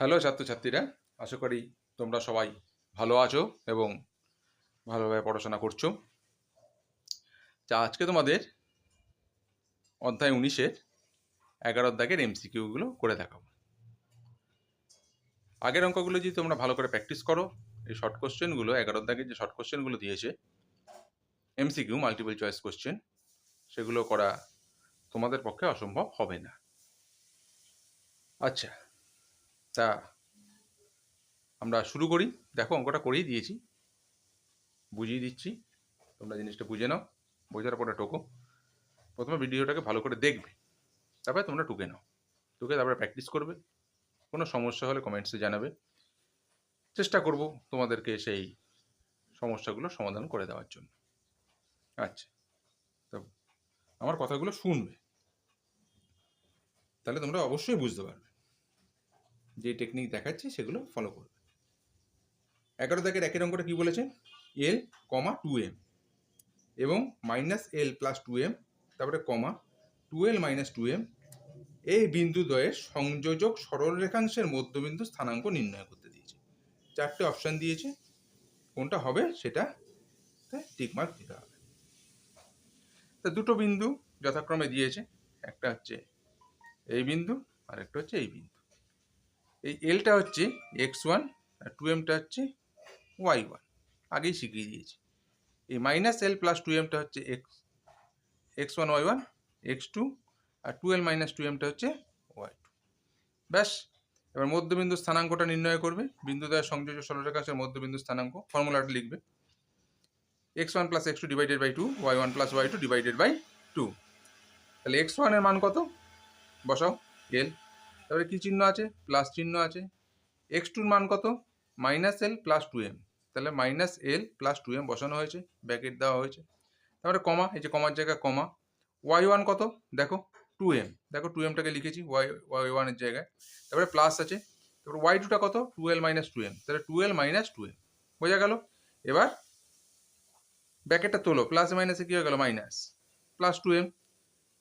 Hello ছাত্রছাত্রীরা, আশা করি তোমরা সবাই ভালো আছো এবং ভালোভাবে পড়াশোনা করছো। আজকে তোমাদের অধ্যায় 19-এর 11 দাগের এমসিকিউগুলো করে দেখাবো। আগের অঙ্কগুলো যদি তোমরা ভালো করে প্র্যাকটিস করো, এই শর্ট কোশ্চেনগুলো 11 দাগের যে শর্ট কোশ্চেনগুলো দিয়েছে এমসিকিউ মাল্টিপল চয়েস কোশ্চেন, সেগুলো করা তোমাদের পক্ষে অসম্ভব হবে না। আচ্ছা, তা আমরা শুরু করি। দেখো, অঙ্কটা করেই দিয়েছি, বুঝিয়ে দিচ্ছি, তোমরা জিনিসটা বুঝে নাও। বোঝার পরে টোকো। প্রথমে ভিডিওটাকে ভালো করে দেখবে, তারপরে তোমরা টুকে নাও, টুকে তারপরে প্র্যাকটিস করবে। কোনো সমস্যা হলে কমেন্টসে জানাবে, চেষ্টা করব তোমাদেরকে সেই সমস্যাগুলো সমাধান করে দেওয়ার জন্য। আচ্ছা, তো আমার কথাগুলো শুনবে, তাহলে তোমরা অবশ্যই বুঝতে পারবে। যে টেকনিক দেখাচ্ছি সেগুলো ফলো করবে। 11 দাগের একের অঙ্কটা কি বলেছে? এল কমা 2m এবং মাইনাস এল প্লাস 2m, তারপরে কমা 2l মাইনাস 2m, এই বিন্দু দ্বয়ের সংযোজক সরল রেখাংশের মধ্যবিন্দু স্থানাঙ্ক নির্ণয় করতে দিয়েছে। 4টে অপশান দিয়েছে, কোনটা হবে সেটা টিকমার্ক দিতে হবে। তা দুটো বিন্দু যথাক্রমে দিয়েছে, একটা হচ্ছে এই বিন্দু আর একটা হচ্ছে এই বিন্দু। এই এলটা হচ্ছে x1 আর 2mটা হচ্ছে y1, আগেই শিখিয়ে দিয়েছি। এই মাইনাস এল প্লাস 2mটা হচ্ছে x1 y1 x2, আর 2l মাইনাস 2mটা হচ্ছে y2। ব্যাস, এবার মধ্যবিন্দু স্থানাঙ্কটা নির্ণয় করবে। বিন্দুদ্বয়ের সংযোজক সরলরেখাংশের মধ্যবিন্দু স্থানাঙ্ক ফর্মুলাটা লিখবে x1 plus x2 divided by 2, y1 plus y2 divided by 2। তাহলে x1 এর মান কত বসাও, এল, তারপরে কি চিহ্ন আছে? প্লাস চিহ্ন আছে। x2 এর মান কত? মাইনাস এল প্লাস 2m, তাহলে মাইনাস এল প্লাস 2m বসানো হয়েছে, ব্র্যাকেট দেওয়া হয়েছে। তারপরে কমা, এই যে কমার জায়গায় কমা। y1 কত? দেখো 2m, দেখো 2mটাকে লিখেছি y1 এর জায়গায়, তারপরে প্লাস আছে। তারপরে y2টা কত? 2l মাইনাস 2m, তাহলে 2l মাইনাস 2m, বোঝা গেল? এবার ব্র্যাকেটটা তোলো, প্লাস মাইনাসে কী হয়ে গেল? Minus, plus 2m।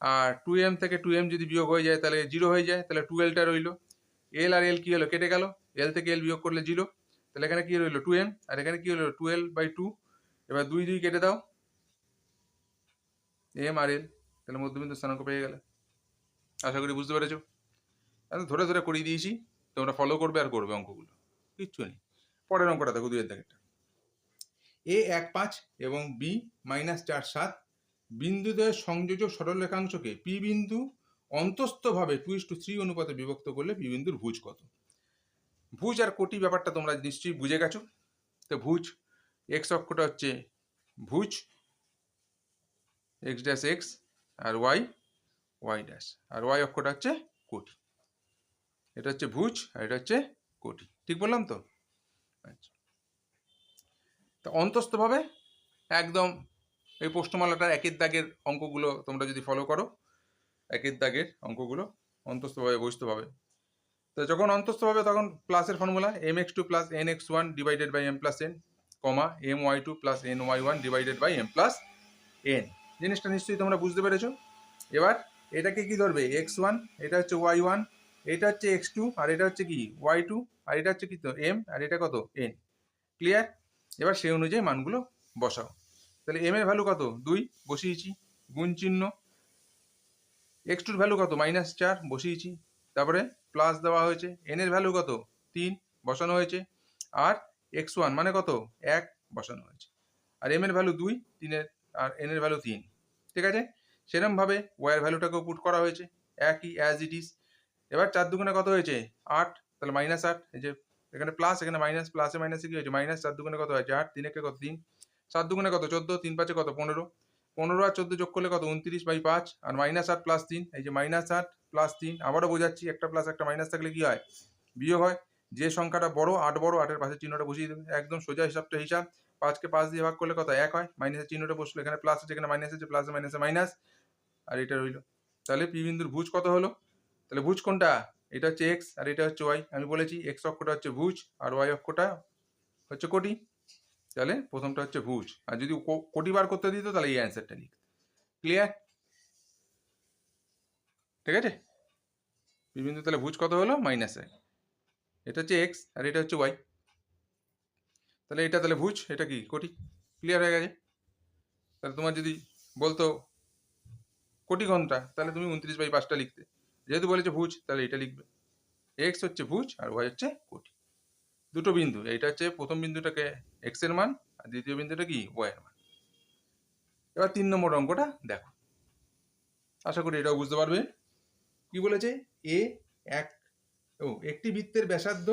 আর 2m থেকে 2m যদি বিয়োগ হয়ে যায় তাহলে 0 হয়ে যায়, তাহলে 2lটা রইলো। এল আর এল কী হলো? কেটে গেল, এল থেকে এল বিয়োগ করলে 0, তাহলে এখানে কী রইলো? 2m, আর এখানে কী হলো? 12/2। এবার 2 2 কেটে দাও, এম আর এল, তাহলে মধ্যবিন্দু স্থানাঙ্ক পেয়ে গেলে। আশা করি বুঝতে পেরেছো। আমি ধরে ধরে করিয়ে দিয়েছি, তোমরা ফলো করবে আর করবে অঙ্কগুলো, কিচ্ছু নেই। পরের অঙ্কটা দেখো, 2-এর দাগেরটা। a1,5 এবং b-4,7 বিন্দুদ্বয়ের সংযোজক সরলরেখাংশকে পি বিন্দু অন্তস্থভাবে 2:3 অনুপাতে বিভক্ত করলে পি বিন্দুর ভুজ কত? ভুজ আর কোটি ব্যাপারটা তোমরা নিশ্চয়ই বুঝে গেছো। তো ভুজ, এক্স অক্ষটা হচ্ছে ভুজ, এক্স ড্যাশ এক্স, আর ওয়াই ওয়াই ড্যাশ, আর ওয়াই অক্ষটা হচ্ছে কোটি। এটা হচ্ছে ভুজ আর এটা হচ্ছে কোটি, ঠিক বললাম তো? আচ্ছা, তো অন্তস্থভাবে একদম এই প্রশ্নমালাটার একের দাগের অঙ্কগুলো তোমরা যদি ফলো করো, একের দাগের অঙ্কগুলো অন্তস্থভাবে বহিস্থভাবে। তো যখন অন্তস্থভাবে তখন প্লাসের formula mx2 plus nx1 divided by m plus n, comma my2 plus ny1 divided by m plus n। জিনিসটা নিশ্চয়ই তোমরা বুঝতে পেরেছো। এবার এটাকে কি ধরবে? x1, এটা হচ্ছে y1, এটা হচ্ছে x2, আর এটা হচ্ছে কি y2, আর এটা হচ্ছে কি তো m, আর এটা কত? n। ক্লিয়ার? এবার সেই অনুযায়ী মানগুলো বসাও। তাহলে m এর ভ্যালু কত? 2 বসিয়েছি, গুণ চিহ্ন। x2 এর ভ্যালু কত? -4 বসিয়েছি, তারপরে প্লাস দেওয়া হয়েছে। n এর ভ্যালু কত? 3 বসানো হয়েছে, আর x1 মানে কত? 1 বসানো হয়েছে, আর m এর ভ্যালু 2, 3 আর n এর ভ্যালু 3। ঠিক আছে? সেরকমভাবে y এর ভ্যালুটাকেও পুট করা হয়েছে, একই অ্যাজ ইট ইজ। এবার 4 দুগুণে কত হয়েছে? 8, তাহলে -8। এই যে এখানে প্লাস, এখানে মাইনাস, প্লাসে মাইনাসে কি হয়েছে? মাইনাস। 4 দুগুণে কত হয়েছে? 8, 3 একে কত? 3, 7 দুগুণে কত? 14, 3 5 কত? 15, 15 আর 14 যোগ করলে কত? 29/5, আর -8 প্লাস 3, এই যে -8 প্লাস 3। আবারও বোঝাচ্ছি, একটা প্লাস একটা মাইনাস থাকলে কি হয়? বিয়োগ হয়। যে সংখ্যাটা বড়, 8 বড়, 8-এর পাশের চিহ্নটা বসিয়ে দেবে, একদম সোজা হিসাবটা হিসাব। 5কে 5 দিয়ে ভাগ করলে কত? 1 হয়। মাইনাসের চিহ্নটা বসলো, এখানে প্লাস আছে, এখানে মাইনাস আছে, প্লাসে মাইনাসে মাইনাস, আর এটা রইলো। তাহলে পি বিন্দুর ভুজ কত হলো? তাহলে ভুজ কোনটা? এটা হচ্ছে এক্স আর এটা হচ্ছে ওয়াই। আমি বলেছি এক্স অক্ষটা হচ্ছে ভুজ আর ওয়াই অক্ষটা হচ্ছে কোটি। তাহলে প্রথমটা হচ্ছে ভুজ, আর যদি কোটি বার করতে দিত তাহলে এই অ্যান্সারটা লিখ। ক্লিয়ার? ঠিক আছে? পি বিন্দু তাহলে ভুজ কত হলো? -1। এটা হচ্ছে এক্স আর এটা হচ্ছে ওয়াই, তাহলে এটা তাহলে ভুজ, এটা কি কোটি। ক্লিয়ার হয়ে গেছে। তাহলে তোমার যদি বলতো কোটি ঘন্টা, তাহলে তুমি 29/5টা লিখতে। যেহেতু বলেছে ভুজ, তাহলে এটা লিখবে। এক্স হচ্ছে ভুজ আর ওয়াই হচ্ছে কোটি। দুটো বিন্দু, এইটা হচ্ছে প্রথম বিন্দুটাকে এক্স এর মান, আর দ্বিতীয় বিন্দুটা কি ওয়াই এর মান। এবার 3 নম্বর অঙ্কটা দেখো, আশা করি এটাও বুঝতে পারবে। কি বলেছে, এ এক একটি বৃত্তের ব্যাসার্ধ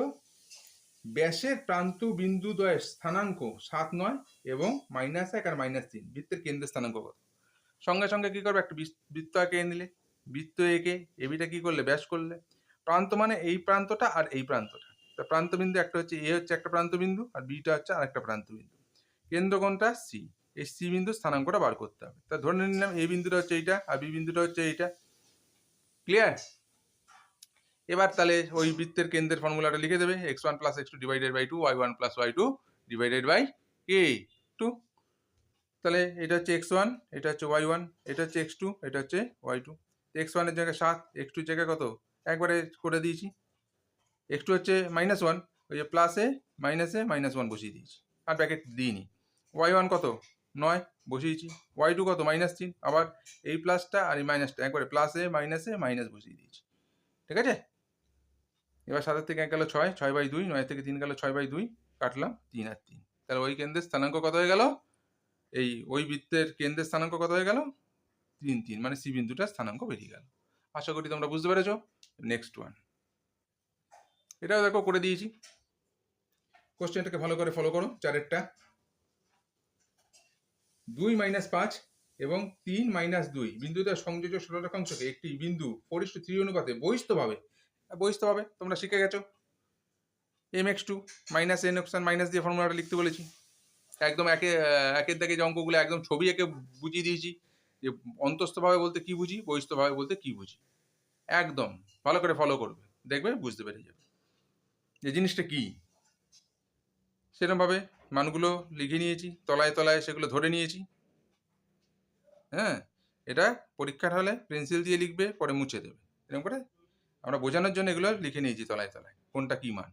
ব্যাসের প্রান্ত বিন্দু দ্বয়ের স্থানাঙ্ক 7, 9 এবং -1 আর -3, বৃত্তের কেন্দ্রের স্থানাঙ্ক কত। সঙ্গে সঙ্গে কি করবে, একটা বৃত্ত এঁকে নিলে, বৃত্ত এঁকে এবিটা কি করলে, ব্যাস করলে। প্রান্ত মানে এই প্রান্তটা আর এই প্রান্তটা, তা প্রান্ত বিন্দু একটা হচ্ছে এ, হচ্ছে একটা প্রান্ত বিন্দু, আর বিটা হচ্ছে আর একটা প্রান্ত বিন্দু। কেন্দ্র কোনটা, সি। এই সি বিন্দুর স্থানাঙ্কটা বার করতে হবে। তা ধরে নিলাম এই বিন্দুটা হচ্ছে এইটা আর বি বিন্দুটা হচ্ছে এইটা। ক্লিয়ার। এবার তাহলে ওই বৃত্তের কেন্দ্রের ফর্মুলাটা লিখে দেবে, x1 + x2 divided by 2, y1 + y2 divided by a2। তাহলে এটা হচ্ছে x1, এটা হচ্ছে y1, এটা হচ্ছে x2, এটা হচ্ছে y2। x1 এর জায়গায় 7, x2 এর জায়গায় কত, একবারে করে দিয়েছি। x2 হচ্ছে -1, ওই যে প্লাসে মাইনাসে -1 বসিয়ে দিয়েছি, আর ব্র্যাকেট দিইনি। y1 কত, 9 বসিয়েছি। y2 কত, -3, আবার এই প্লাসটা আর এই মাইনাসটা একবারে প্লাসে মাইনাসে মাইনাস বসিয়ে দিয়েছি। ঠিক আছে। এবার 7 থেকে 1 গেল 6, 6/2, 9 থেকে 3 গেল 6/2, কাটলাম 3 আর 3। তাহলে ওই কেন্দ্রের স্থানাঙ্ক কত হয়ে গেল, এই ওই বৃত্তের কেন্দ্রের স্থানাঙ্ক কত হয়ে গেল, 3, 3, মানে সি বিন্দুটার স্থানাঙ্ক বেরিয়ে গেল। আশা করি তোমরা বুঝতে পেরেছো। নেক্সট ওয়ান, এটাও দেখো করে দিয়েছি। কোশ্চেনটাকে ভালো করে ফলো করো। 4এরটা 2 - 5 এবং 3 - 2 বিন্দুদের সংযোজক সরলরেখাংশকে একটি বিন্দু 4:3 অনুপাতে বহিস্থভাবে তোমরা শিখে গেছো। mx2 - n মাইনাস দিয়ে ফর্মুলাটা লিখতে বলেছি। একদম একের দাগে যে অঙ্কগুলো একদম ছবি এঁকে বুঝিয়ে দিয়েছি, যে অন্তস্থভাবে বলতে কি বুঝি, বহিস্থভাবে বলতে কি বুঝি। একদম ভালো করে ফলো করবে, দেখবে বুঝতে পেরে যাবে যে জিনিসটা কি। সেরকমভাবে মানগুলো লিখে নিয়েছি, তলায় তলায় সেগুলো ধরে নিয়েছি। হ্যাঁ, এটা পরীক্ষার হলে পেন্সিল দিয়ে লিখবে, পরে মুছে দেবে। এরকম করে আমরা বোঝানোর জন্য এগুলো লিখে নিয়েছি তলায় তলায়, কোনটা কি মান।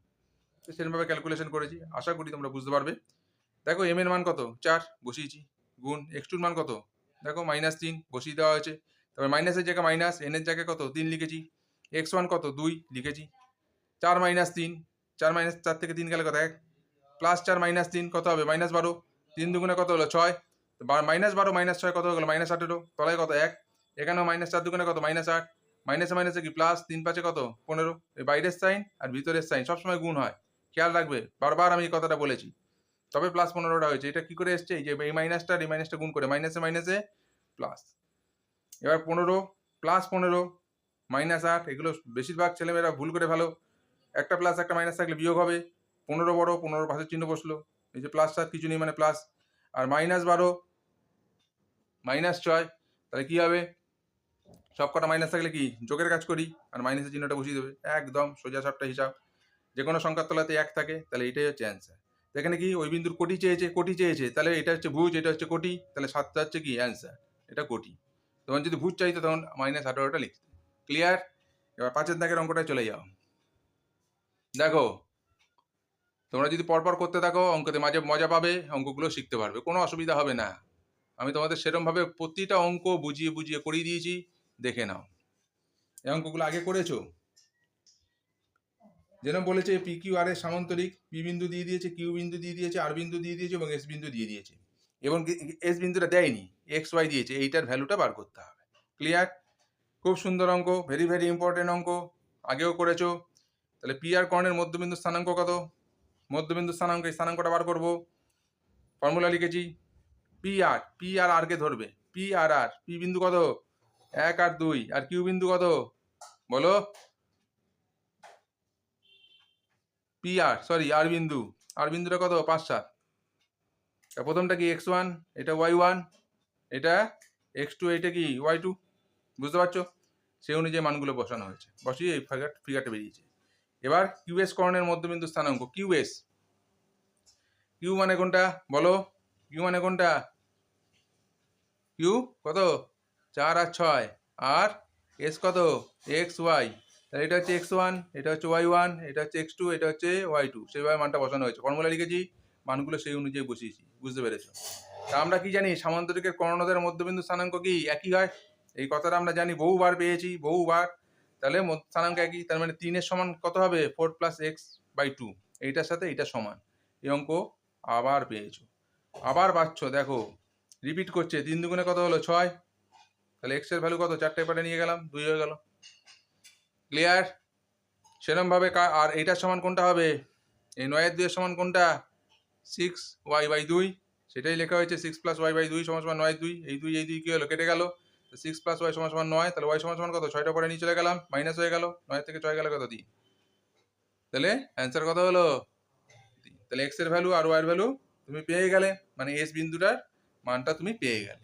তো সেরকমভাবে ক্যালকুলেশন করেছি, আশা করি তোমরা বুঝতে পারবে। দেখো এম এর মান কত, 4 বসিয়েছি, গুণ x2 এর মান কত, দেখো -3 বসিয়ে দেওয়া হয়েছে। তারপর মাইনাসের জায়গায় মাইনাস, এন এর জায়গায় কত, 3 লিখেছি। x1 কত, 2 লিখেছি। 4 - 3, 4 থেকে 3 গেলে কত, 1, +4 - 3 কত হবে, -12, 3 দুগুণে কত হলো, 6, -12 - 6 কত হয়ে গেলো, -18, তলায় কত, 1, এখানেও -4 দুগুণে কত, -8, মাইনাসে মাইনাসে কি প্লাস, 3 5 কত, 15। এই বাইরের সাইন আর ভিতরের সাইন সবসময় গুণ হয়, খেয়াল রাখবে, বারবার আমি এই কথাটা বলেছি। তবে +15টা হয়েছে, এটা কি করে এসছে, এই যে এই মাইনাসটা গুণ করে মাইনাসে মাইনাসে প্লাস। এবার 15 +15 -8, এগুলো বেশিরভাগ ছেলেমেয়েরা ভুল করে ফেলো। একটা প্লাস একটা মাইনাস থাকলে বিয়োগ হবে। 15 বড়, 15 পাশের চিহ্ন বসলো, এই যে +7 কিছু নেই মানে প্লাস। আর -12 -6, তাহলে কি হবে, সব কটা মাইনাস থাকলে কি যোগের কাজ করি, আর মাইনাসের চিহ্নটা বসিয়ে দেবে। একদম সোজা সাপটা হিসাব। যে কোনো সংখ্যার তলাতে 1 থাকে, তাহলে এটাই হচ্ছে অ্যান্সার। এখানে কি ওই বিন্দুর কোটি চেয়েছে, তাহলে এটা হচ্ছে ভুজ, এটা হচ্ছে কোটি, তাহলে 7টা হচ্ছে কি অ্যান্সার, এটা কোটি। তখন যদি ভুজ চাইতো তখন -18টা লিখতে। ক্লিয়ার। এবার 5এর দাগের অঙ্কটায় চলে যাও। দেখো তোমরা যদি পরপর করতে থাকো অঙ্কতে মাঝে মজা পাবে, অঙ্কগুলো শিখতে পারবে, কোনো অসুবিধা হবে না। আমি তোমাদের সেরকমভাবে প্রতিটা অঙ্ক বুঝিয়ে বুঝিয়ে করিয়ে দিয়েছি, দেখে নাও। এই অঙ্কগুলো আগে করেছো। যেন বলেছে পি কিউ আর এর সামান্তরিক, পি বিন্দু দিয়ে দিয়েছে, কিউ বিন্দু দিয়ে দিয়েছে, আর বিন্দু দিয়ে দিয়েছে এবং এস বিন্দু দিয়ে দিয়েছে, এবং এস বিন্দুটা দেয়নি, এক্স ওয়াই দিয়েছে, এইটার ভ্যালুটা বার করতে হবে। ক্লিয়ার। খুব সুন্দর অঙ্ক, ভেরি ভেরি ইম্পর্টেন্ট অঙ্ক, আগেও করেছো। তাহলে পি আর কর্ণের মধ্যবিন্দু স্থানাঙ্ক কত, মধ্যবিন্দু স্থানাঙ্ক, এই স্থানাঙ্কটা বার করবো। ফর্মুলা লিখেছি, পি আর আর কে ধরবে, পি আর আর, পি বিন্দু কত, 1 আর 2, আর কিউ বিন্দু কত বলো, আর বিন্দু, আর বিন্দুটা কত, 5 7। প্রথমটা কি x1, এটা y1, এটা x2, এটা কি y2। বুঝতে পারছো, সেই অনুযায়ী মানগুলো বসানো হয়েছে, বসিয়ে এই ফিগারটা বেরিয়েছে। এবার কিউএস কর্ণের মধ্যবিন্দু স্থানাঙ্ক, কিউ মানে কোনটা বলো, কিউ মানে কোনটা, কিউ কত, 4 আর 6, আর এস কত, এক্স ওয়াই, তাহলে এটা হচ্ছে x1, এটা হচ্ছে y1, এটা হচ্ছে x2, এটা হচ্ছে y2, সেইভাবে মানটা বসানো হয়েছে। ফর্মুলা লিখেছি, মানগুলো সেই অনুযায়ী বসিয়েছি। বুঝতে পেরেছো? তা আমরা কি জানি সামান্তরিকের কর্ণদ্বয়ের মধ্যবিন্দু স্থানাঙ্ক কি একই হয়? এই কথাটা আমরা জানি, বহুবার পেয়েছি, বহুবার। তাহলে স্থানাঙ্ক একই, তার মানে 3 সমান কত হবে? 4 + x/2। এইটার সাথে এইটা সমান। এই অঙ্ক আবার পেয়েছো, আবার পাচ্ছ। দেখো রিপিট করছে, 3 দুগুণে কত হলো? 6। তাহলে x এর ভ্যালু কত? 4টে পাটে নিয়ে গেলাম, 2 হয়ে গেল। ক্লিয়ার? সেরকমভাবে আর এইটার সমান কোনটা হবে? এই 9 এর 2 সমান কোনটা? 6y/2। সেটাই লেখা হয়েছে, 6 + y/2 = 9 2। এই 2 এই 2 কি হলো? কেটে গেল। 6 + y = 9। তাহলে y সমান কত? 6টা পরে নিয়ে চলে গেলাম, মাইনাস হয়ে গেল। 9 থেকে 6 গেলে কত? 3। তাহলে অ্যান্সার কত হলো? 3। তাহলে x এর ভ্যালু আর y এর ভ্যালু তুমি পেয়ে গেলে, মানে s বিন্দুটার মানটা তুমি পেয়ে গেলে।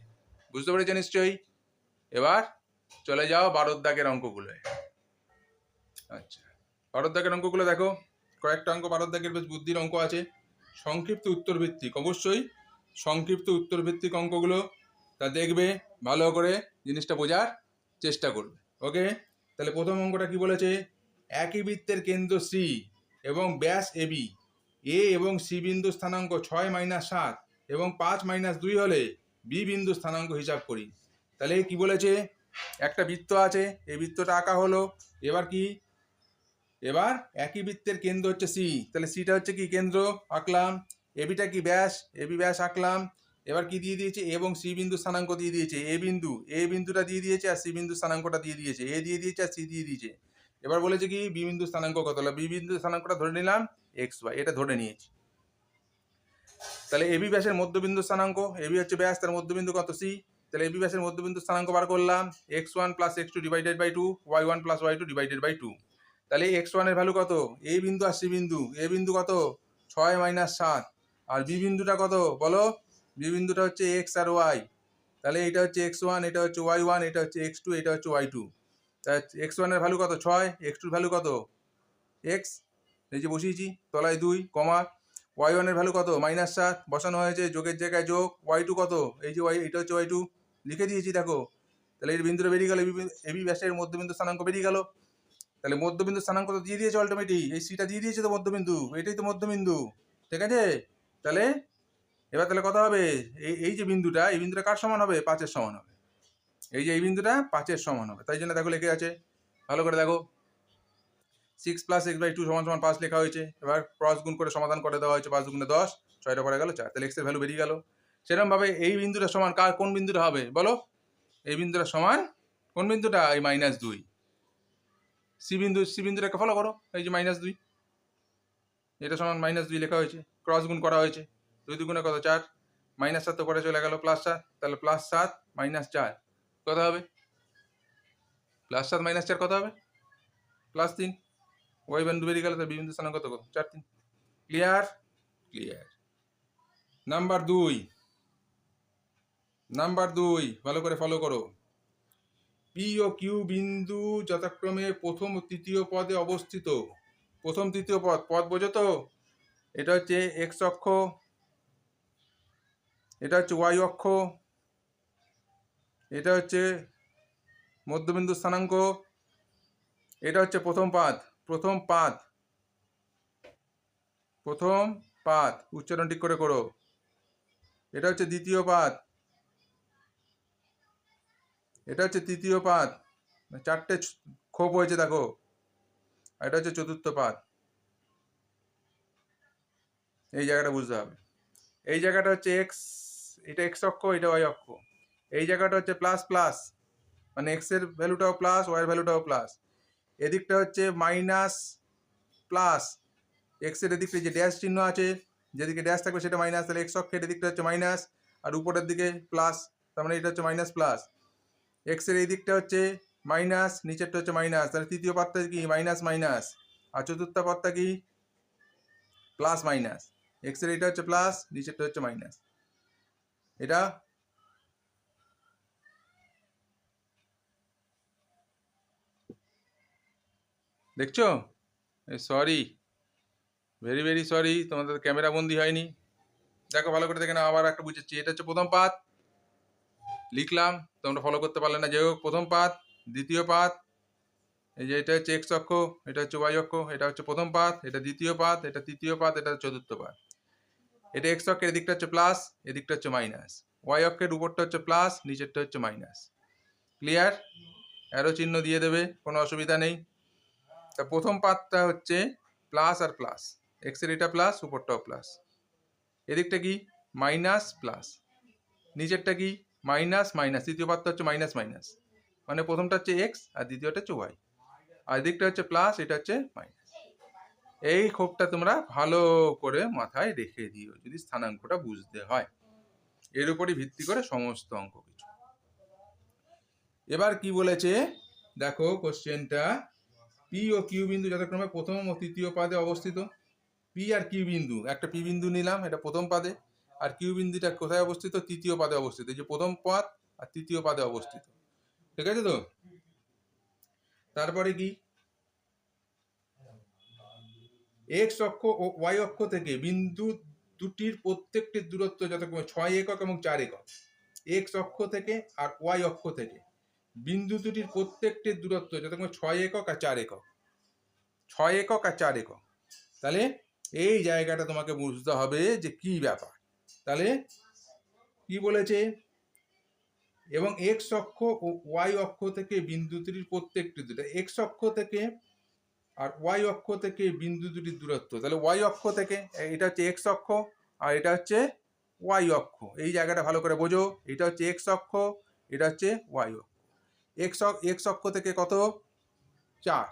বুঝতে পেরেছো নিশ্চয়ই? এবার চলে যাও 12 দাগের অঙ্কগুলোয়। আচ্ছা, 12 দাগের অঙ্কগুলো দেখো। কয়েকটা অঙ্ক 12 দাগের বেশ বুদ্ধির অঙ্ক আছে। সংক্ষিপ্ত উত্তর ভিত্তিক, অবশ্যই সংক্ষিপ্ত উত্তর ভিত্তিক অঙ্কগুলো। তা দেখবে, ভালো করে জিনিসটা বোঝার চেষ্টা করবে। ওকে, তাহলে প্রথম অঙ্কটা কি বলেছে? একই বৃত্তের কেন্দ্র সি এবং ব্যাস এবি, এ এবং সি বিন্দু স্থানাঙ্ক 6 - 7 এবং 5 - 2 হলে বি বিন্দু স্থানাঙ্ক হিসাব করি। তাহলে কি বলেছে? একটা বৃত্ত আছে, এই বৃত্তটা আঁকা হলো। এবার কি? এবার একই বৃত্তের কেন্দ্র হচ্ছে সি, তাহলে সিটা হচ্ছে কি? কেন্দ্র আঁকলাম। এবিটা কি? ব্যাস, এবি ব্যাস আঁকলাম। এবার কি দিয়ে দিয়েছে? এবং সি বিন্দু স্থানাঙ্ক দিয়ে দিয়েছে। এ বিন্দুটা দিয়ে দিয়েছে আর সি বিন্দু স্থানাঙ্কটা দিয়ে দিয়েছে। এ দিয়ে দিয়েছে আর সি দিয়ে দিয়েছে। এবার বলেছে কি? বি বিন্দু স্থানাঙ্ক কত? তাহলে বি বিন্দু স্থানাঙ্কটা ধরে নিলাম xy, এটা ধরে নিয়েছি। তাহলে এবি ব্যাসের মধ্যবিন্দু স্থানাঙ্ক, এবি হচ্ছে ব্যাস, তার মধ্যবিন্দু কত? সি। তাহলে এবি ব্যাসের মধ্যবিন্দু স্থানাঙ্ক বার করলাম, x1 + x2 / 2, y1 + y2 / 2। তাহলে x1 এর ভ্যালু কত? এ বিন্দু আর সি বিন্দু, এ বিন্দু কত? 6 - 7। আর বি বিন্দুটা কত বলো? বি বিন্দুটা হচ্ছে x আর y। তাহলে এটা হচ্ছে x1, এটা হচ্ছে y1, এটা হচ্ছে x2, এটা হচ্ছে y2। তাহলে x1 এর ভ্যালু কত? 6, x2 এর ভ্যালু কত? x, এই যে বসিয়েছি, তলায় 2, কমা। y1 এর ভ্যালু কত? -7, বসানো হয়েছে, যোগের জায়গায় যোগ। y2 কত? এই যে y, এটা হচ্ছে y2, লিখে দিয়েছি দেখো। তাহলে এই বিন্দুটা বেরিয়ে গেল, এবি ব্যাসের মধ্যবিন্দু স্থানাঙ্ক বেরিয়ে গেল। তাহলে মধ্যবিন্দু স্থানাঙ্ক তো দিয়ে দিয়েছে অল্টিমেটলি, এই সিটা দিয়ে দিয়েছে তো মধ্যবিন্দু, এটাই তো মধ্যবিন্দু। ঠিক আছে? তাহলে এবার তাহলে কত হবে? এই যে বিন্দুটা, এই বিন্দুটা কার সমান হবে? 5-এর সমান হবে। এই যে এই বিন্দুটা 5-এর সমান হবে, তাই জন্য দেখো লিখে আছে, ভালো করে দেখো। 6 + x/2 = 5 লেখা হয়েছে। এবার ক্রস গুণ করে সমাধান করে দেওয়া হয়েছে। 5 দুগুণে 10, 6টা পরে গেল 4। তাহলে x এর ভ্যালু বেরিয়ে গেল। সেরকমভাবে এই বিন্দুটা সমান কার, কোন বিন্দুটা হবে বলো? এই বিন্দুটা সমান কোন বিন্দুটা? এই -2। সি বিন্দুটাকে ফলো করো, এই যে -2, এটা সমান -2 লেখা হয়েছে, ক্রস গুণ করা হয়েছে। 2 দুগুণে কত? 4, -7 তো পরে চলে গেল, +7। তাহলে +7 - 4 কত হবে? +7 - 4 কত হবে? +3। ওই বিন্দু বেরিয়ে গেল, তার বিন্দু স্থানাঙ্ক কত? 4 3। ক্লিয়ার? ক্লিয়ার। নাম্বার 2, ভালো করে ফলো করো। পি ও কিউ বিন্দু যথাক্রমে প্রথম ও তৃতীয় পদে অবস্থিত। প্রথম তৃতীয় পদ, পদ বোঝো তো? এটা হচ্ছে x অক্ষ, এটা হচ্ছে y অক্ষ, এটা হচ্ছে মধ্যবিন্দু স্থানাঙ্ক, এটা হচ্ছে প্রথম পাদ। প্রথম পাদ, প্রথম পাদ, উচ্চারণ ঠিক করে করো। এটা হচ্ছে দ্বিতীয় পাদ, এটা হচ্ছে তৃতীয় পাদ। 4টে খোপ হয়েছে দেখো। এটা হচ্ছে চতুর্থ পাদ। এই জায়গাটা বুঝতে হবে। এই জায়গাটা হচ্ছে x, এটা x অক্ষ, এটা y অক্ষ। এই জায়গাটা হচ্ছে প্লাস প্লাস, মানে x এর ভ্যালুটাও প্লাস, y এর ভ্যালুটাও প্লাস। এদিকটা হচ্ছে মাইনাস প্লাস, x এর এদিকটা যে ড্যাশ চিহ্ন আছে, যেদিকে ড্যাশ থাকবে সেটা মাইনাস। তাহলে x অক্ষের এদিকটা হচ্ছে মাইনাস, আর উপরের দিকে প্লাস, তার মানে এটা হচ্ছে মাইনাস প্লাস। x এর এই দিকটা হচ্ছে মাইনাস, নিচেরটা হচ্ছে মাইনাস। তাহলে তৃতীয় পদটা কি? Minus minus. আর চতুর্থ পদটা কি? Plus minus. x এর এটা হচ্ছে প্লাস, নিচেরটা হচ্ছে মাইনাস। এটা দেখছো? সরি, ভেরি ভেরি সরি, তোমাদের ক্যামেরা বন্দি হয়নি। দেখো ভালো করে দেখে না, আবার একটা বুঝেছি। এটা হচ্ছে প্রথম পাদ, লিখলাম, তোমরা ফলো করতে পারলে না। যাই হোক, প্রথম পাদ, দ্বিতীয় পাদ, এই যে এটা হচ্ছে এক্স অক্ষ, এটা হচ্ছে ওয়াই অক্ষ, এটা হচ্ছে প্রথম পাত, এটা দ্বিতীয় পাত, এটা তৃতীয় পাত, এটা চতুর্থ পাত। এটা এক্স অক্ষের এদিকটা হচ্ছে প্লাস, এদিকটা হচ্ছে মাইনাস। ওয়াই অক্ষের উপরটা হচ্ছে প্লাস, নিচেরটা হচ্ছে মাইনাস। ক্লিয়ার? অ্যারো চিহ্ন দিয়ে দেবে, কোনো অসুবিধা নেই। তা প্রথম পাতটা হচ্ছে প্লাস আর প্লাস, এক্স এর এটা প্লাস, উপরটাও প্লাস। এদিকটা কি মাইনাস প্লাস, নিচেরটা কি মাইনাস মাইনাস, তৃতীয় পাতটা হচ্ছে মাইনাস মাইনাস, মানে প্রথমটা হচ্ছে এক্স আর দ্বিতীয়টা হচ্ছে ওয়াই, আর এদিকটা হচ্ছে প্লাস, এটা হচ্ছে মাইনাস। এই ক্ষোভটা তোমরা ভালো করে মাথায় রেখে দিও যদি স্থানাঙ্কটা বুঝতে হয়, এর উপরই ভিত্তি করে সমস্ত অঙ্ক কিছু। এবার কি বলেছে দেখো কোশ্চেনটা, পি ও কিউ বিন্দু যথাক্রমে প্রথম ও তৃতীয় পাদে অবস্থিত। পি আর কিউ বিন্দু, একটা পি বিন্দু নিলাম, এটা প্রথম পাদে, আর কিউ বিন্দুটা কোথায় অবস্থিত? তৃতীয় পাদে অবস্থিত। এই যে প্রথম পাদ আর তৃতীয় পাদে অবস্থিত, ঠিক আছে তো? তারপরে কি, এক্স অক্ষ ও ওয়াই অক্ষ থেকে বিন্দু দুটির প্রত্যেকটির দূরত্ব যথাক্রমে 6 একক এবং 4 একক। এক্স অক্ষ থেকে আর ওয়াই অক্ষ থেকে বিন্দু দুটির প্রত্যেকটির দূরত্ব যথাক্রমে 6 একক আর 4 একক। 6 একক আর 4 একক। তাহলে এই জায়গাটা তোমাকে বুঝতে হবে যে কি ব্যাপার। তাহলে কি বলেছে, এবং এক্স অক্ষ ও ওয়াই অক্ষ থেকে বিন্দু দুটির প্রত্যেকটি দুটো, এক্স অক্ষ থেকে আর ওয়াই অক্ষ থেকে বিন্দু দুটির দূরত্ব। তাহলে ওয়াই অক্ষ থেকে, এটা হচ্ছে এক্স অক্ষ আর এটা হচ্ছে ওয়াই অক্ষ, এই জায়গাটা ভালো করে বোঝো। এটা হচ্ছে এক্স অক্ষ, এটা হচ্ছে ওয়াই অক্ষ। এক্স অক্ষ থেকে কত? 4।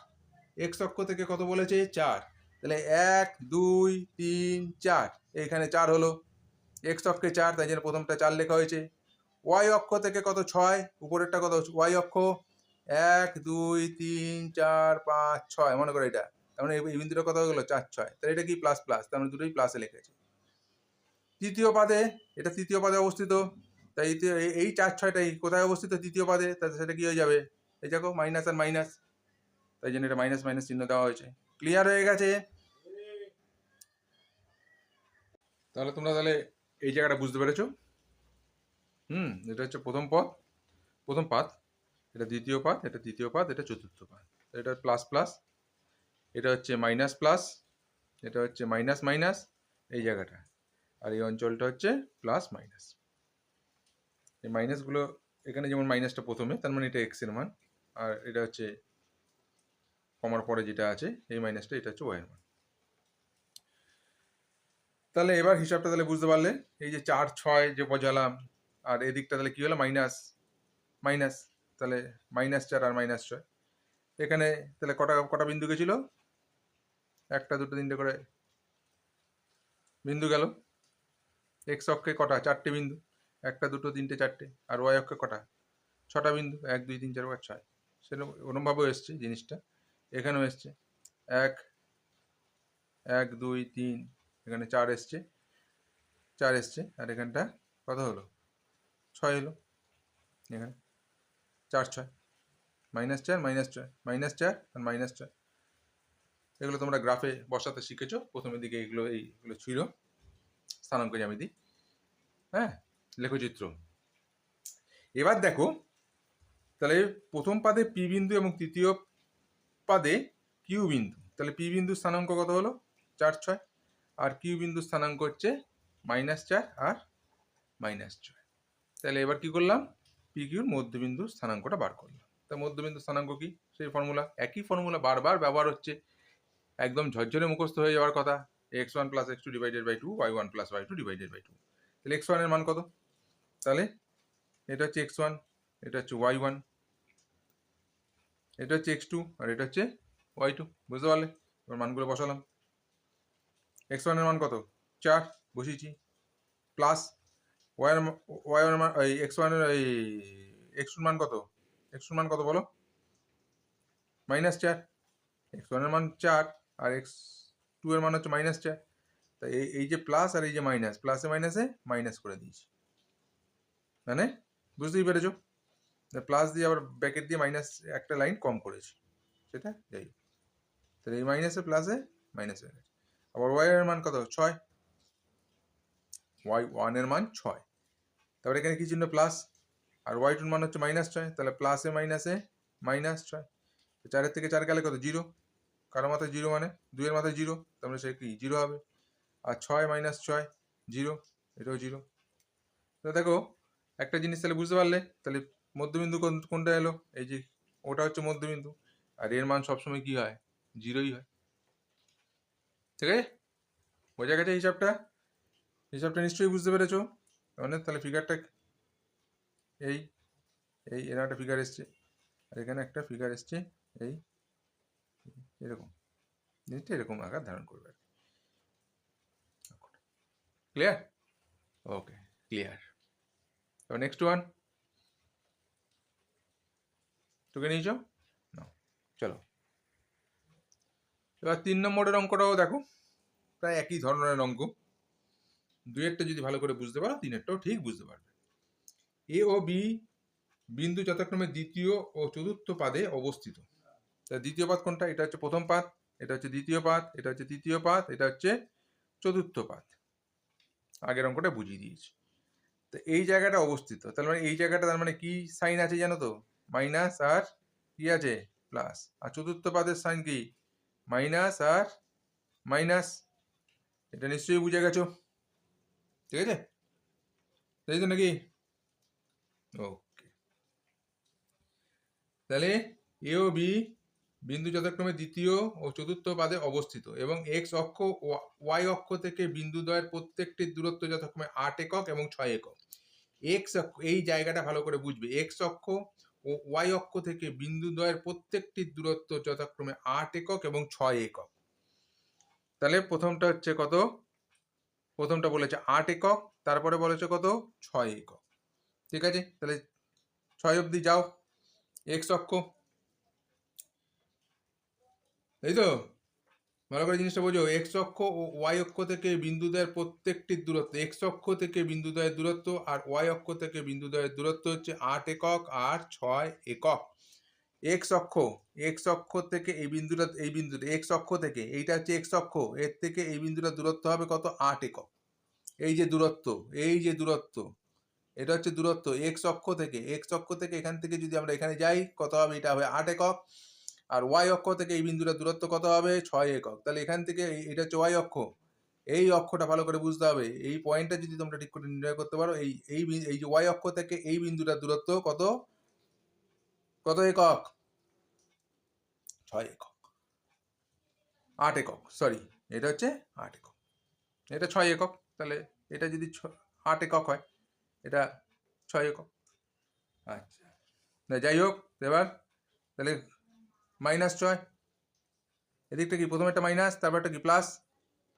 এক্স অক্ষ থেকে কত বলেছে? 4। তাহলে 1 2 3 4, এখানে 4 হলো। এক্স অক্ষে 4, তাই জন্য প্রথমটা 4 লেখা হয়েছে। ওয়াই অক্ষ থেকে কত? 6, উপরেরটা কত? ওয়াই অক্ষ 1 2 3 4 5 6, মনে করো এটা, তার মানে এই বিন্দুটা কত হয়ে গেলো? 4 6, তাহলে এটা কি প্লাস প্লাস, তার মানে দুটোই প্লাসে লিখেছে। তৃতীয় পাদে, এটা তৃতীয় পাদে অবস্থিত, তাই এই 4 6টাই কোথায় অবস্থিত? তৃতীয় পাদে, তাহলে সেটা কি হয়ে যাবে? এই দেখো মাইনাস আর মাইনাস, তাই জন্য এটা মাইনাস মাইনাস চিহ্ন দেওয়া হয়েছে। ক্লিয়ার হয়ে গেছে? তাহলে তোমরা তাহলে এই জায়গাটা বুঝতে পেরেছো। এটা হচ্ছে প্রথম পাত, এটা দ্বিতীয় পাত, এটা তৃতীয় পাত, এটা চতুর্থ পাত। এটা প্লাস প্লাস, এটা হচ্ছে মাইনাস প্লাস, এটা হচ্ছে মাইনাস মাইনাস, এই জায়গাটা, আর এই অঞ্চলটা হচ্ছে প্লাস মাইনাস। এই মাইনাসগুলো এখানে যেমন মাইনাসটা প্রথমে, তার মানে এটা এক্স এর মান, আর এটা হচ্ছে কমার পরে যেটা আছে এই মাইনাসটা, এটা হচ্ছে ওয়াই এর মান। তাহলে এবার হিসাবটা তাহলে বুঝতে পারলে, এই যে 4 6 যে বোঝালাম, আর এদিকটা তাহলে কি হলো? মাইনাস মাইনাস, তাহলে -4 আর -6। এখানে তাহলে কটা কটা বিন্দু গেছিল? 1 2 3 4 করে বিন্দু গেল। এক্স অক্ষে কটা? 4টে বিন্দু, 1 2 3 4টে। আর ওয়াই অক্ষে কটা? 6টা বিন্দু, 1 2 3 4 5 6। সেরকম ওরমভাবেও এসছে জিনিসটা, এখানেও এসছে 1 1 2 3, এখানে 4 এসছে, 4 এসছে, আর এখানটা কত হলো? 6 হলো। এখানে 4 6, -4 -4 আর -4। এগুলো তোমরা গ্রাফে বসাতে শিখেছো প্রথমের দিকে, এইগুলো ছিল স্থানাঙ্ক জ্যামিতি, হ্যাঁ, লেখচিত্র। এবার দেখো তাহলে প্রথম পাদে পি বিন্দু এবং তৃতীয় পাদে কিউ বিন্দু, তাহলে পি বিন্দুর স্থানাঙ্ক কত হলো? 4 6, আর কিউ বিন্দুর স্থানাঙ্ক হচ্ছে -4 আর -6। তাহলে এবার কি করলাম? পি কিউর মধ্যবিন্দুর স্থানাঙ্কটা বার করলাম। তা মধ্যবিন্দুর স্থানাঙ্ক কি? সেই ফর্মুলা, একই ফর্মুলা বারবার ব্যবহার হচ্ছে, একদম ঝরঝরে মুখস্থ হয়ে যাওয়ার কথা। x1 + x2 / 2, y1 + y2 / 2। তাহলে x1 এর মান কত? তাহলে এটা হচ্ছে x1, এটা হচ্ছে y1, এটা হচ্ছে x2, আর এটা হচ্ছে y2। বুঝতে পারলে? এবার মানগুলো বসালাম। x1 এর মান কত? 4 বসিয়েছি, প্লাস y এর মান, এই x1 এর এই x2 এর মান কত? x2 এর মান কত বলো? -4। x1 এর মান 4 আর x2 এর মান হচ্ছে -4। তাই এই যে প্লাস আর এই যে মাইনাস, প্লাসে মাইনাসে মাইনাস করে দিয়েছি, মানে বুঝতেই পেরেছো? প্লাস দিয়ে আবার ব্র্যাকেট দিয়ে মাইনাস একটা লাইন কম করেছি, সেটা যাই। তাহলে এই মাইনাসে প্লাসে মাইনাস হয়ে গেছে। আবার ওয়াই এর মান কত? 6, y1 এর মান 6। তারপরে এখানে কি চিহ্ন? প্লাস, আর y2 এর মান হচ্ছে -6, তাহলে প্লাসে মাইনাসে -6। 4 থেকে 4 গেলে কত 0, কারো মাথায় 0 মানে 2 এর মাথায় 0, তার মানে সে কি 0 হবে। আর 6 - 6 0, এটাও 0। তো দেখো একটা জিনিস তাহলে বুঝতে পারলে, তাহলে মধ্যবিন্দু কোনটা এলো, এই যে ওটা হচ্ছে মধ্যবিন্দু, আর এর মান সবসময় কি হয় 0ই হয়। ঠিক আছে, বোঝা গেছে হিসাবটা? হিসাবটা নিশ্চয়ই বুঝতে পেরেছো। মানে তাহলে ফিগারটা এই এই এর একটা ফিগার এসছে, আর এখানে একটা ফিগার এসছে এই এরকম, জিনিসটা এরকম আকার ধারণ করবে। ক্লিয়ার? ওকে, ক্লিয়ার। এবার নেক্সট ওয়ান তোকে নিয়েছ না, চলো এবার 3 নম্বরের অঙ্কটাও দেখো, প্রায় একই ধরনের অঙ্ক। 2-এরটা যদি ভালো করে বুঝতে পারো 3-এরটাও ঠিক বুঝতে পারবে। এ ও বি বিন্দু যথাক্রমে দ্বিতীয় ও চতুর্থ পাদে অবস্থিত। দ্বিতীয় পাদ কোনটা? এটা হচ্ছে প্রথম পাদ, এটা হচ্ছে দ্বিতীয় পাদ, এটা হচ্ছে তৃতীয় পাদ, এটা হচ্ছে চতুর্থ পাদ। আগের অঙ্কটা বুঝিয়ে দিয়েছি। তো এই জায়গাটা অবস্থিত, তার মানে এই জায়গাটা তার মানে কি সাইন আছে জানো তো? মাইনাস আর কি আছে প্লাস। আর চতুর্থ পাদের সাইন কি? মাইনাস আর মাইনাস। এটা নিশ্চয়ই বুঝে গেছো, ঠিক আছে? তাই তো নাকি? ওকে, তাহলে এ ও বি বিন্দু যথাক্রমে দ্বিতীয় ও চতুর্থ পাদে অবস্থিত এবং এক্স অক্ষ ও ওয়াই অক্ষ থেকে বিন্দুদ্বয়ের প্রত্যেকটির দূরত্ব যথাক্রমে 8 একক এবং 6 একক। এক্স অক্ষ, এই জায়গাটা ভালো করে বুঝবে, এক্স অক্ষ ও ওয়াই অক্ষ থেকে বিন্দুদ্বয়ের প্রত্যেকটির দূরত্ব যথাক্রমে 8 একক এবং 6 একক। তাহলে প্রথমটা হচ্ছে কত? প্রথমটা বলেছে 8 একক, তারপরে বলেছে কত 6 একক। ঠিক আছে, তাহলে 6 অবধি যাও। এক্স অক্ষ, এই তো ভালো করে জিনিসটা বোঝো, এক্স অক্ষ ও ওয়াই অক্ষ থেকে বিন্দুদ্বয়ের প্রত্যেকটির দূরত্ব, এক্স অক্ষ থেকে বিন্দুদ্বয়ের দূরত্ব আর ওয়াই অক্ষ থেকে বিন্দুদ্বয়ের দূরত্ব হচ্ছে 8 একক আর 6 একক। এক্স অক্ষ, এক্স অক্ষ থেকে এই বিন্দুটা, এই বিন্দুটা এক্স অক্ষ থেকে, এইটা হচ্ছে এক্স অক্ষ, এর থেকে এই বিন্দুটা দূরত্ব হবে কত 8 একক। এই যে দূরত্ব, এই যে দূরত্ব, এটা হচ্ছে দূরত্ব এক্স অক্ষ থেকে, এক্স অক্ষ থেকে এখান থেকে যদি আমরা এখানে যাই কত হবে? এটা হবে 8 একক। আর ওয়াই অক্ষ থেকে এই বিন্দুটার দূরত্ব কত হবে? 6 একক। তাহলে এখান থেকে এটা হচ্ছে ওয়াই অক্ষ, এই অক্ষটা ভালো করে বুঝতে হবে। এই পয়েন্টটা যদি তোমরা ঠিক করে নির্ণয় করতে পারো, এই এই এই যে ওয়াই অক্ষ থেকে এই বিন্দুটার দূরত্ব কত, কত একক? 6 একক, 8 একক, সরি এটা হচ্ছে 8 একক, এটা 6 একক। তাহলে এটা যদি 8 একক হয়, এটা 6 একক। আচ্ছা, যাই হোক, এবার তাহলে -6, এদিকটা কি? প্রথমে একটা মাইনাস, তারপর একটা কি প্লাস।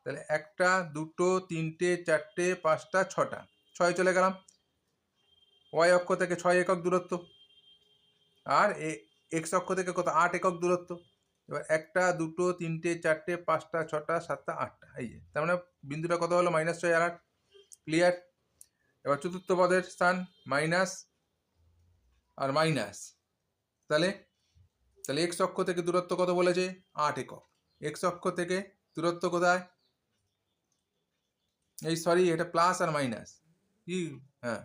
তাহলে 1 2 3 4 5 6টা, 6 চলে গেলাম। ওয়াই অক্ষ থেকে 6 একক দূরত্ব, আর এক্স অক্ষ থেকে কত? 8 একক দূরত্ব। এবার 1 2 3 4 5 6 7 8টা, এই যে তার মানে বিন্দুটা কত হলো? -6 আর 8। ক্লিয়ার? এবার চতুর্থ পদের স্থান মাইনাস আর মাইনাস, তাহলে তাহলে এক্স অক্ষ থেকে দূরত্ব কত বলেছে? 8 একক। এক্স অক্ষ থেকে দূরত্ব কোথায়? এই সরি, এটা প্লাস আর মাইনাস কি? হ্যাঁ,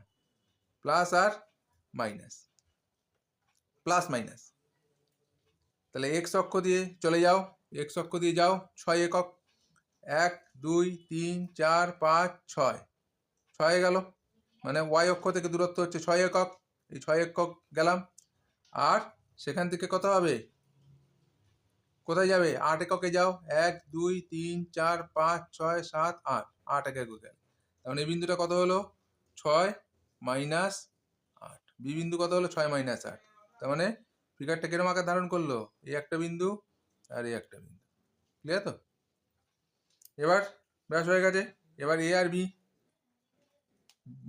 প্লাস আর মাইনাস, প্লাস মাইনাস। তাহলে এক্স অক্ষ দিয়ে চলে যাও, এক্স অক্ষ দিয়ে যাও 6 একক। 1 2 3 4 5 6, 6 গেল, মানে ওয়াই অক্ষ থেকে দূরত্ব হচ্ছে 6 একক। এই 6 একক গেলাম, আর সেখান থেকে কত হবে? কোথায় যাবে? 8 এককে যাও। 1 2 3 4 5 6 7 8, 8 একক গেল। তার মানে এই বিন্দুটা কত হলো? 6 মাইনাস 8। বি বিন্দু কত হলো? 6 মাইনাস 8। তার মানে ফিগারটা কিরকম আকার ধারণ করলো? এই একটা বিন্দু আর এই একটা বিন্দু। ক্লিয়ার তো? এবার ব্যাস হয়ে গেছে। এবার এ আর বি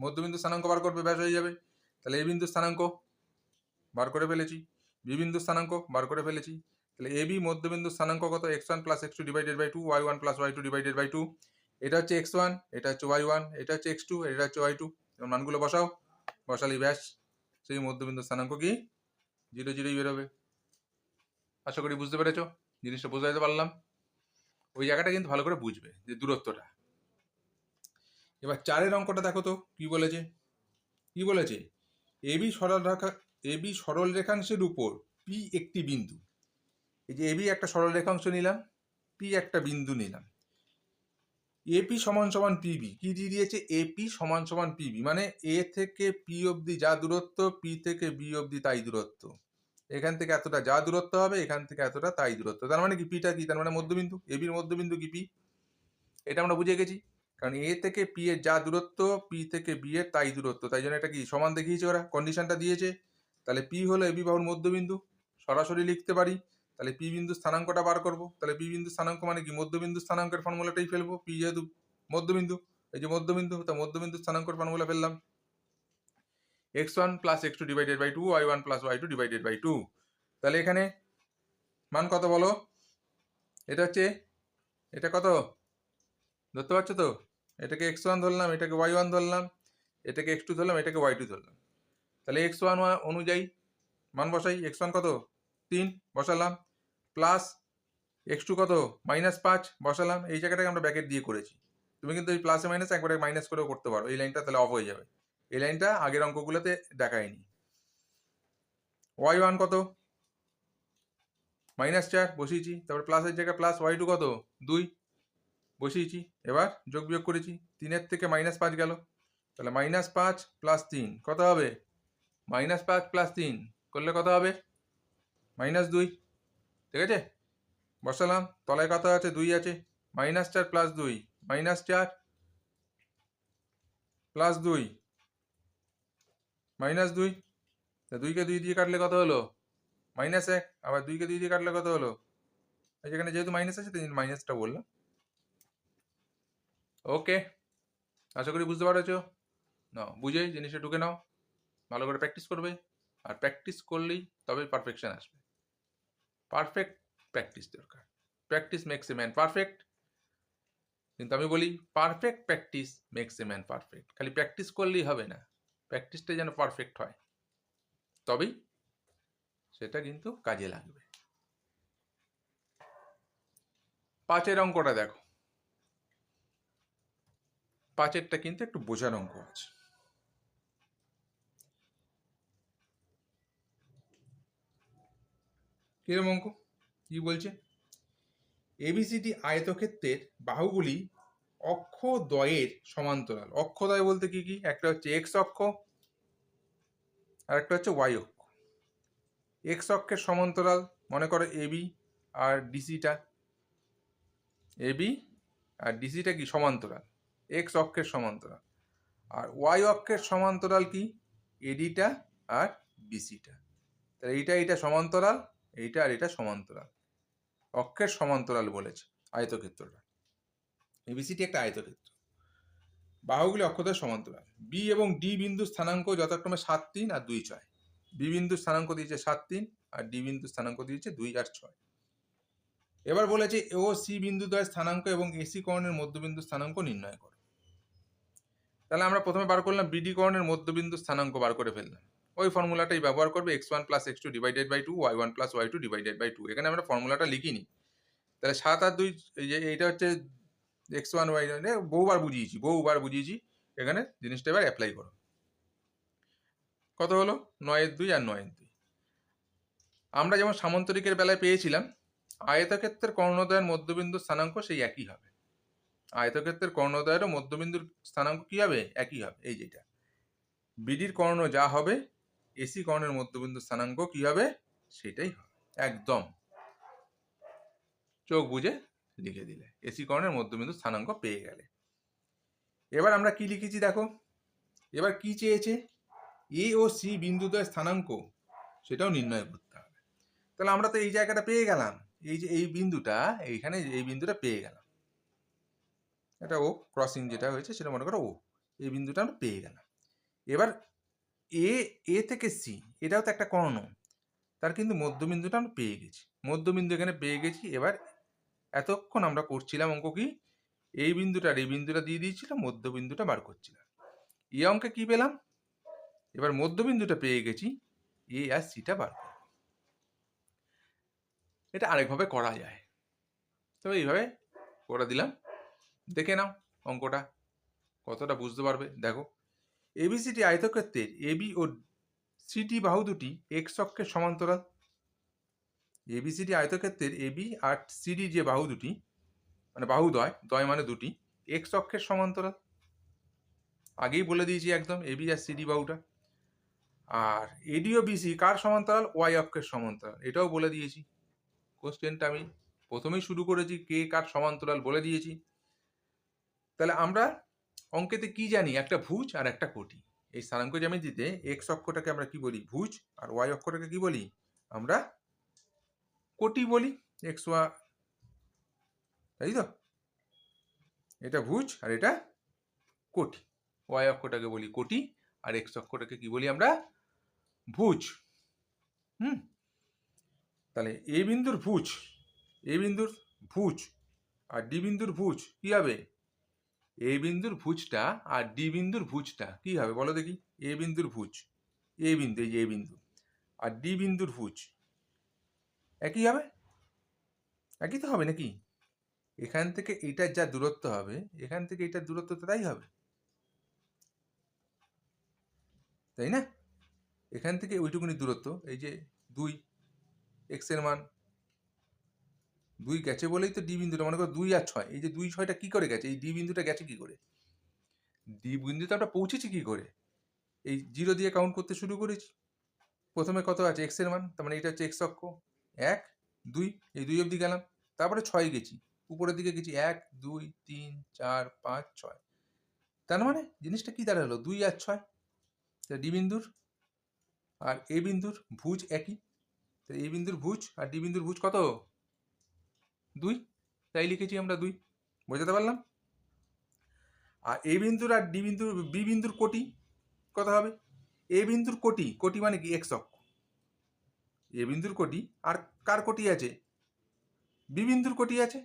মধ্যবিন্দু স্থানাঙ্ক বার করবে, ব্যাস হয়ে যাবে। তাহলে এই বিন্দু স্থানাঙ্ক বার করে ফেলেছি, বি বিন্দু স্থানাঙ্ক বার করে ফেলেছি। তাহলে এ বি মধ্যবিন্দু স্থানাঙ্ক কত? x1 + x2 divided by 2, y1 + y2 divided by 2। এটা হচ্ছে x1, এটা হচ্ছে y1, এটা হচ্ছে x2, এটা হচ্ছে y2। মানগুলো বসাও, বসালেই ব্যাস সেই মধ্যবিন্দু স্থানাঙ্ক কি 0 0ই বেরোবে। আশা করি বুঝতে পেরেছো, জিনিসটা বোঝাতে পারলাম। ওই জায়গাটা কিন্তু ভালো করে বুঝবে যে দূরত্বটা। এবার 4-এর অঙ্কটা দেখো তো কি বলেছে। কি বলেছে? এবি সরল রেখাংশের উপর পি একটি বিন্দু, এই যে এবি একটা সরল রেখাংশ নিলাম, পি একটা বিন্দু নিলাম, এপি সমান সমান পিবি। কি দিয়ে দিয়েছে? এপি সমান সমান পিবি, মানে এ থেকে পি অবধি যা দূরত্ব, পি থেকে বি অবধি তাই দূরত্ব। এখান থেকে এতটা যা দূরত্ব হবে, এখান থেকে এতটা তাই দূরত্ব। তার মানে কি পিটা কি? তার মানে মধ্যবিন্দু, এবির মধ্যবিন্দু কি পি। এটা আমরা বুঝে গেছি, কারণ এ থেকে পি এর যা দূরত্ব, পি থেকে বি এর তাই দূরত্ব, তাই জন্য এটা কি সমান দেখিয়েছে ওরা, কন্ডিশনটা দিয়েছে। তাহলে পি হলো এবি বাহুর মধ্যবিন্দু, সরাসরি লিখতে পারি। তাহলে পি বিন্দু স্থানাঙ্কটা বার করব। তাহলে পি বিন্দু স্থানাঙ্ক মানে কি? মধ্যবিন্দু স্থানাঙ্কের ফর্মুলাটাই ফেলবো। পি যেহেতু মধ্যবিন্দু, এই যে মধ্যবিন্দু, তা মধ্যবিন্দু স্থানাঙ্কের ফর্মুলা ফেললাম, x1 plus x2 divided by 2, y1 plus y2 divided by 2। তাহলে এখানে মান কত বলো? এটা হচ্ছে, এটা কত ধরতে পারছো তো? এটাকে x1 ধরলাম, এটাকে y1 ধরলাম, এটাকে x2 ধরলাম, এটাকে y2 ধরলাম। তাহলে x1 অনুযায়ী মান বসাই। x1 কত? 3 বসালাম, প্লাস x2 কত? -5 বসালাম। এই জায়গাটাকে আমরা ব্র্যাকেট দিয়ে করেছি। তুমি কিন্তু এই প্লাসে মাইনাস একবারে মাইনাস করেও করতে পারো। এই লাইনটা তাহলে অফ হয়ে যাবে, এই লাইনটা আগের অঙ্কগুলোতে দেখায়নি। y1 কত? -4 বসিয়েছি, তারপর প্লাসের জায়গায় প্লাস। y2 কত? 2 বসিয়েছি। এবার যোগ বিয়োগ করেছি, 3 থেকে -5 গেল, তাহলে -5 প্লাস 3 কত হবে? -5 প্লাস 3 করলে কত হবে? -2। ঠিক আছে, বসালাম। তলায় কত আছে? 2 আছে। -4 প্লাস 2, -4 প্লাস 2, -2। 2কে 2 দিয়ে কাটলে কত হলো? -1। আবার 2কে 2 দিয়ে কাটলে কত হলো? এখানে যেহেতু মাইনাস আছে, তাই মাইনাসটা বললাম। ওকে, আশা করি বুঝতে পারছো। না বুঝেই জিনিসটা ঢুকে নাও, ভালো করে প্র্যাকটিস করবে, আর প্র্যাকটিস করলেই তবে পারফেকশন আসবে। পারফেক্ট প্র্যাকটিস দরকার। Practice makes a man perfect, কিন্তু আমি বলি perfect practice makes a man perfect. খালি প্র্যাকটিস করলেই হবে না, প্র্যাকটিসটা যেন পারফেক্ট হয়, তবেই সেটা কিন্তু কাজে লাগবে। 5 অঙ্কটা দেখো, 5টা কিন্তু একটু বোঝার অঙ্ক আছে। কিরম অঙ্ক? কি বলছে? এবিসিডি আয়তক্ষেত্রের বাহুগুলি অক্ষদ্বয়ের সমান্তরাল। অক্ষদ্বয় বলতে কি কি? একটা হচ্ছে এক্স অক্ষ, আর একটা হচ্ছে ওয়াই অক্ষ। এক্স অক্ষের সমান্তরাল, মনে করো এবি আর ডিসিটা, এবি আর ডিসিটা কি সমান্তরাল? এক্স অক্ষের সমান্তরাল। আর ওয়াই অক্ষের সমান্তরাল কি? এডিটা আর বিসিটা। তাহলে এইটা সমান্তরাল, এইটা আর এটা সমান্তরাল, অক্ষের সমান্তরাল বলেছে আয়তক্ষেত্রটা। এবিসিটি একটা আয়তক্ষেত্র, বাহুগুলি অক্ষদ্বয়ের সমান্তরাল। বি এবং ডি বিন্দু স্থানাঙ্ক যথাক্রমে 7, 3 আর 2, 6। বি বিন্দু স্থানাঙ্ক দিয়েছে 7, 3, আর ডি বিন্দু স্থানাঙ্ক দিয়েছে 2 আর 6। এবার বলেছে ও সি বিন্দুদ্বয়ের স্থানাঙ্ক এবং এসি কোণের মধ্যবিন্দু স্থানাঙ্ক নির্ণয় করো। তাহলে আমরা প্রথমে বার করলাম বিডি কোণের মধ্যবিন্দু স্থানাঙ্ক বার করে ফেললাম। ওই ফর্মুলাটাই ব্যবহার করবে, x1 plus x2 divided by 2, y1 plus y2 divided by 2। এখানে আমরা ফর্মুলাটা লিখিনি। তাহলে 7 আর 2, এই যে এইটা হচ্ছে x1 y1, বহুবার বুঝিয়েছি। এখানে জিনিসটা এবার অ্যাপ্লাই করো। কত হলো? 9-2 আর 9-2। আমরা যেমন সামান্তরিকের বেলায় পেয়েছিলাম, আয়তক্ষেত্রের কর্ণদ্বয়ের মধ্যবিন্দুর স্থানাঙ্ক সেই একই হবে। আয়তক্ষেত্রের কর্ণদ্বয়েরও মধ্যবিন্দুর স্থানাঙ্ক কি হবে? একই হবে। এই যেটা বিডির কর্ণ যা হবে, এসি কর্ণের মধ্যবিন্দুর স্থানাঙ্ক কি হবে? সেটাই হবে। একদম চোখ বুঝে লিখে দিলে এসি কর্ণের মধ্যবিন্দু স্থানাঙ্ক পেয়ে গেলে। এবার আমরা কি লিখেছি দেখো, এবার কি চেয়েছে? এ ও সি বিন্দুদ্বয়ের স্থানাঙ্ক, সেটাও নির্ণয় করতে হবে। তাহলে আমরা তো এই জায়গাটা পেয়ে গেলাম, এই যে এই বিন্দুটা, এইখানে এই বিন্দুটা পেয়ে গেলাম। এটা ও ক্রসিং যেটা হয়েছে সেটা মনে করো ও, এই বিন্দুটা আমরা পেয়ে গেলাম। এবার এ থেকে সি, এটাও তো একটা কর্ণ, তার কিন্তু মধ্যবিন্দুটা আমরা পেয়ে গেছি। মধ্যবিন্দু এখানে পেয়ে গেছি। এবার এতক্ষণ আমরা করছিলাম অঙ্ক কি? এই বিন্দুটা আর এই বিন্দুটা দিয়ে দিয়েছিলাম, মধ্যবিন্দুটা বার করছিলাম। এই অঙ্কে কি পেলাম? এবার মধ্যবিন্দুটা পেয়ে গেছি, এ আর সিটা বার করব। এটা আরেকভাবে করা যায়, তবে এইভাবে করে দিলাম। দেখে নাও অঙ্কটা কতটা বুঝতে পারবে। দেখো, এবিসিটি আয়তক্ষেত্রের এবি ও সিটি বাহু দুটি এক্স অক্ষের সমান্তরাল। এবিসিডি আয়তক্ষেত্রের এবি আর সিডি যে বাহু দুটি, মানে বাহুদ্বয়, দ্বয় মানে দুটি, এক্স অক্ষের সমান্তরাল। আগেই বলে দিয়েছি একদম, এবি আর সিডি বাহুটা। আর এডি ও বিসি কার সমান্তরাল? ওয়াই অক্ষের সমান্তরাল, এটাও বলে দিয়েছি। কোশ্চেনটা আমি প্রথমেই শুরু করেছি, কে কার সমান্তরাল বলে দিয়েছি। তাহলে আমরা অঙ্কেতে কি জানি? একটা ভুজ আর একটা কোটি। এই স্থানাঙ্ক জ্যামিতিতে এক্স অক্ষটাকে আমরা কি বলি? ভুজ। আর ওয়াই অক্ষটাকে কি বলি? আমরা কোটি বলি। এক্স ওয়াই, তাই তো? এটা ভুজ আর এটা কোটি। ওয়াই অক্ষটাকে বলি কোটি আর এক্স অক্ষটাকে কি বলি আমরা? ভুজ। তাহলে এ বিন্দুর ভুজ, এ বিন্দুর ভুজ আর ডি বিন্দুর ভুজ কি হবে? এ বিন্দুর ভুজটা আর ডি বিন্দুর ভুজটা কি হবে বলো দেখি? এ বিন্দুর ভুজ, এ বিন্দু, এই যে এ বিন্দু, আর ডি বিন্দুর ভুজ একই হবে? একই তো হবে নাকি? এখান থেকে এইটার যা দূরত্ব হবে, এখান থেকে এইটার দূরত্ব তো তাই হবে, তাই না? এখান থেকে ওইটুকুনি দূরত্ব, এই যে 2 এক্স এর মান 2 গেছে বলেই তো ডি বিন্দুটা, মনে করো 2 আর 6, এই যে 2 6টা কি করে গেছে? এই ডি বিন্দুটা গেছে কি করে? ডি বিন্দুতে আমরা পৌঁছেছি কি করে? এই 0 দিয়ে কাউন্ট করতে শুরু করেছি। প্রথমে কত আছে? এক্স এর মান, তার মানে এটা হচ্ছে এক্স অক্ষ। 1 2, এই 2 অবধি গেলাম, তারপরে 6 গেছি, উপরের দিকে গেছি 1 2 3 4 5 6। তার মানে জিনিসটা কি দাঁড়ালো? 2 আর 6। ডি বিন্দুর আর এ বিন্দুর ভুজ একই। এ বিন্দুর ভুজ আর ডি বিন্দুর ভুজ কত? 2। তাই লিখেছি আমরা 2। বোঝাতে পারলাম? আর এ বিন্দুর আর ডি বিন্দুর, বি বিন্দুর কোটি কত হবে? এ বিন্দুর কোটি, কোটি মানে কি? এক্স অক্ষ। এ বিন্দুর কোটি আর কার কোটি আছে? বি বিন্দুর কোটি আছে।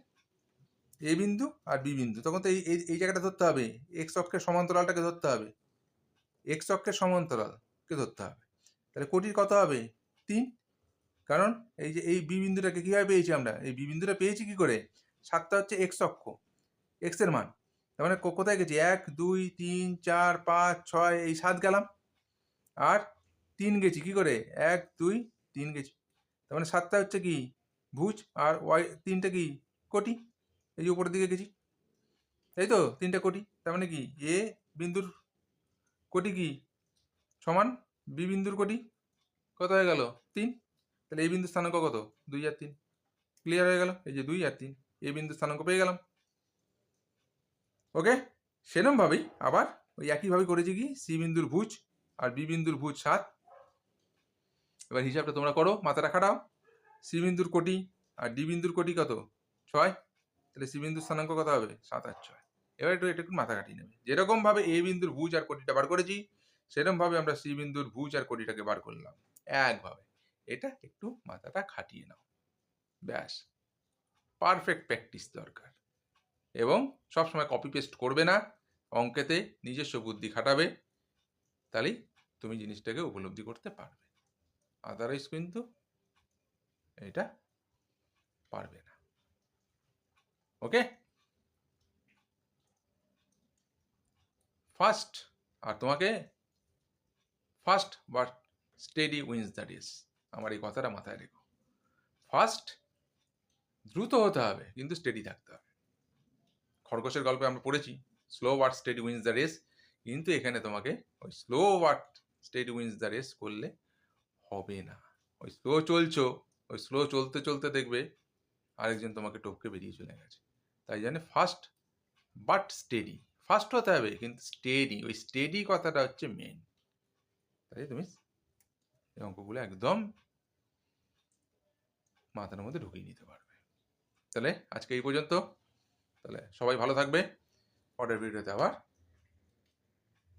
এ বিন্দু আর বি বিন্দু, তখন তো এই জায়গাটা ধরতে হবে, এক্স অক্ষের সমান্তরালটাকে ধরতে হবে, এক্স অক্ষের সমান্তরালকে ধরতে হবে। তাহলে কোটির কত হবে? 3। কারণ এই যে এই বি বিন্দুটাকে কীভাবে পেয়েছি আমরা? এই বি বিন্দুটা পেয়েছি কি করে? 7টা হচ্ছে এক্স অক্ষ, এক্স এর মান। তার মানে কোথায় গেছি? 1 2 3 4 5 6, এই 7 গেলাম, আর 3 গেছি কি করে? 1 2 3 গেছি। তার মানে 7টা হচ্ছে কি? ভুজ, আর ওয়াই 3টা কি? কোটি। এই যে উপরের দিকে গেছি, তাই তো? 3টা কোটি। তার মানে কি? এ বিন্দুর কোটি কি সমান বি বিন্দুর কোটি। কত হয়ে গেল? 3। তাহলে এই বিন্দুর স্থানাঙ্ক কত? 2 আর 3। ক্লিয়ার হয়ে গেল, এই যে 2 আর 3, এই বিন্দুর স্থানাঙ্ক পেয়ে গেলাম। ওকে, সেরকমভাবেই আবার ওই একইভাবে করেছি কি, সি বিন্দুর ভুজ আর বি বিন্দুর ভুজ 7। এবার হিসাবটা তোমরা করো, মাথাটা খাটাও। সি বিন্দুর কোটি আর ডি বিন্দুর কোটি কত? 6। তাহলে সি বিন্দুর স্থানাঙ্ক কত হবে? 7 আর 6। এবার একটু মাথা কাটিয়ে নেবে। যেরকমভাবে এ বিন্দুর ভুজ আর কোটিটা বার করেছি, সেরকমভাবে আমরা সি বিন্দুর ভুজ আর কোটিটাকে বার করলাম একভাবে। এটা একটু মাথাটা খাটিয়ে নাও, ব্যাস। পারফেক্ট প্র্যাকটিস দরকার, এবং সবসময় কপি পেস্ট করবে না, অঙ্কেতে নিজস্ব বুদ্ধি খাটাবে, তাহলেই তুমি জিনিসটাকে উপলব্ধি করতে পারবে। আদারওয়াইজ কিন্তু এটা পারবে না। ওকে, ফার্স্ট, আর তোমাকে first but steady wins the race. আমার এই কথাটা মাথায় রেখো। ফার্স্ট দ্রুত হতে হবে, কিন্তু স্টেডি থাকতে হবে। খরগোশের গল্পে আমরা পড়েছি slow but steady wins the race, কিন্তু এখানে তোমাকে ওই slow but steady wins the race করলে হবে না। ওই স্লো চলছো, ওই স্লো চলতে চলতে দেখবে আরেকজন তোমাকে টপকে বেরিয়ে চলে গেছে। তাই জন্য ফার্স্ট বাট স্টেডি, ফার্স্ট হতে হবে কিন্তু স্টেডি, ওই স্টেডি কথাটা হচ্ছে মেন। তাই তুমি এই অঙ্কগুলো একদম মাথার মধ্যে ঢুকিয়ে নিতে পারবে। তাহলে আজকে এই পর্যন্ত। তাহলে সবাই ভালো থাকবে, পরের ভিডিওতে আবার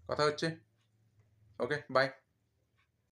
কথা হচ্ছে। ওকে, বাই।